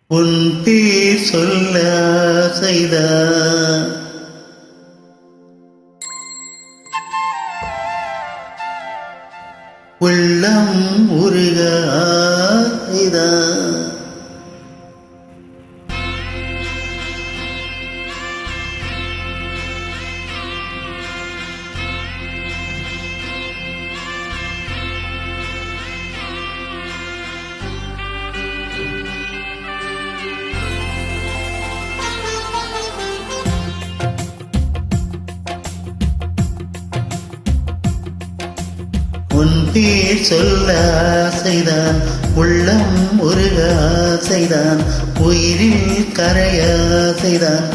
உன் பேர் சொல்ல ஆசைதான் உள்ளம் உருக ஆசைதான் உன் பேர் சொல்ல ஆசைதான் உள்ளம் உருக ஆசைதான் உயிரில் கரைய ஆசைதான்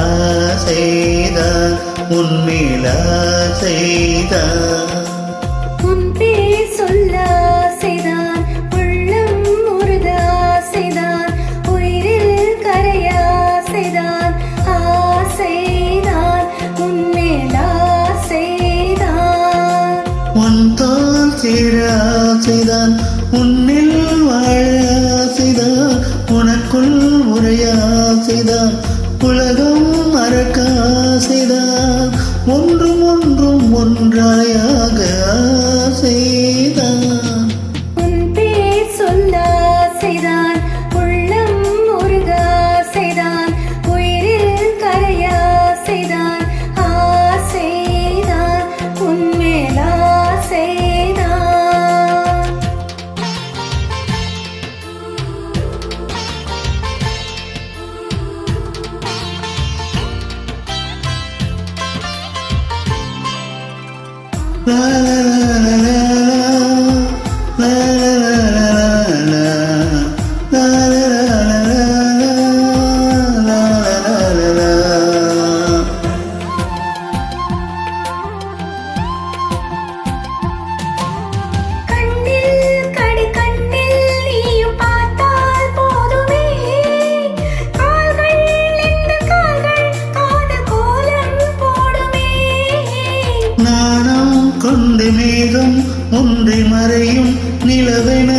ஆசைதான் உன்மேல் ஆசைதான் உன் பேர் சொல்ல ஆசைதான் உள்ளம் உருக ஆசைதான் உயிரில் கரைய ஆசைதான் ஆசைதான் உன்மேல் ஆசைதான் உன் தோல் சேர ஆசைதான் உன்னில் வாழ ஆசைதான் உனக்குள் உரைய ஆசைதான் உலகம் மறக்க ஆசைதான் ஒன்றும் ஒன்றும் ஒன்றாயாக ஆசைதான் உன் பேர் சொல்ல ஆசைதான் உள்ளம் உருக ஆசைதான் உயிரில் கரைய ஆசைதான் ஆசைதான் உன்மேல் ஆசைதான் La la la la la la la la la. கண்ணில் கடி கண்ணில் நீயும் பார்த்தால் போதுமே கால்கள் இந்த கால்கள் காதல் கோலம் போடுமே நாணம் கொண்டு மேகம் ஒன்றை மறையும் நிலவென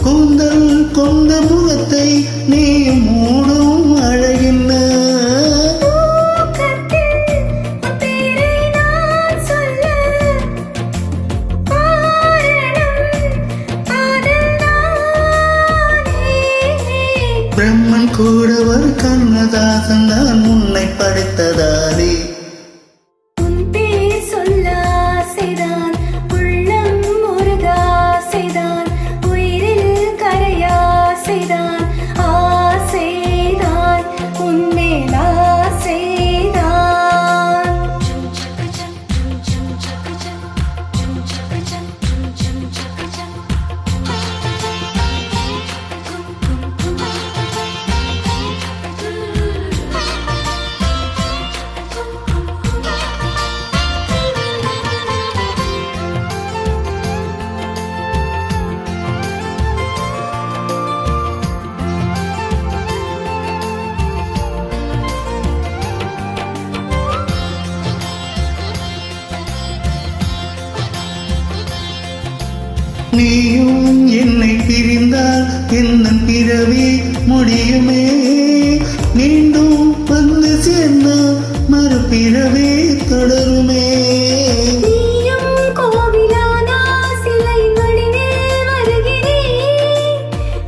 கூந்தல் கொண்ட முகத்தை நீயும் மூடும் அழகின்ன தூக்கத்தில் உன் பேரை நான் சொல்ல காரணம் காதல் தானே பிரம்மன் கூட ஒரு கண்ணதாசன் தான் உன்னை படைத்ததாலே உன் பேர் சொல்ல ஆசைதான் உள்ளம் உருக ஆசைதான் உயிரில் கரைய ஆசைதான் ஆசைதான் உன்மேல் ஆசைதான் நீயும் என்னை பிரிந்தால் என்ன பிறவி முடியுமே மீண்டும் வந்து சேர்ந்தால் மறுபிறவி தொடருமே நீயும் கோவிலானா சிலை வடிவில் வருகிறேன்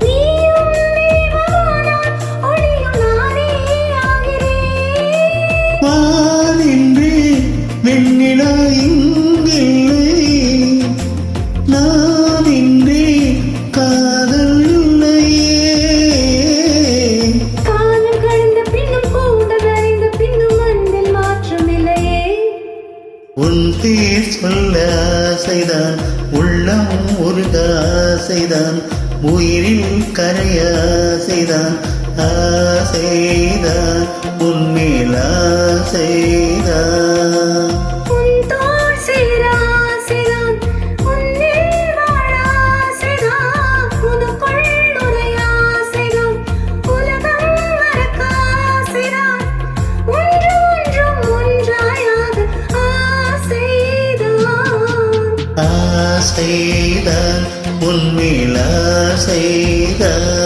நீயும் தெய்வமானால் ஒளியும் நானே ஆகிறேன் வானின்றி வெண்ணிலா இங்கில்லை நான் இன்றி காதல் இல்லையே காலம் கடந்த பின்னும் கூந்தல் அறைந்த பின்னும் மண்ணில் மாற்றமில்லையே உன் பேர் சொல்ல ஆசைதான் உள்ளம் உருக ஆசைதான் உயிரில் கரைய ஆசைதான் ஆசைதான் உன்மேல் ஆசைதான் உன் தோள் சேர ஆசைதான் உன்னில் வாழ ஆசைதான் உனக்குள் உரைய ஆசைதான் உலகம் மறக்க ஆசைதான் ஒன்றும் ஒன்றாயாக ஆசைதான் ஆசைதான் உன்மேல் ஆசைதான்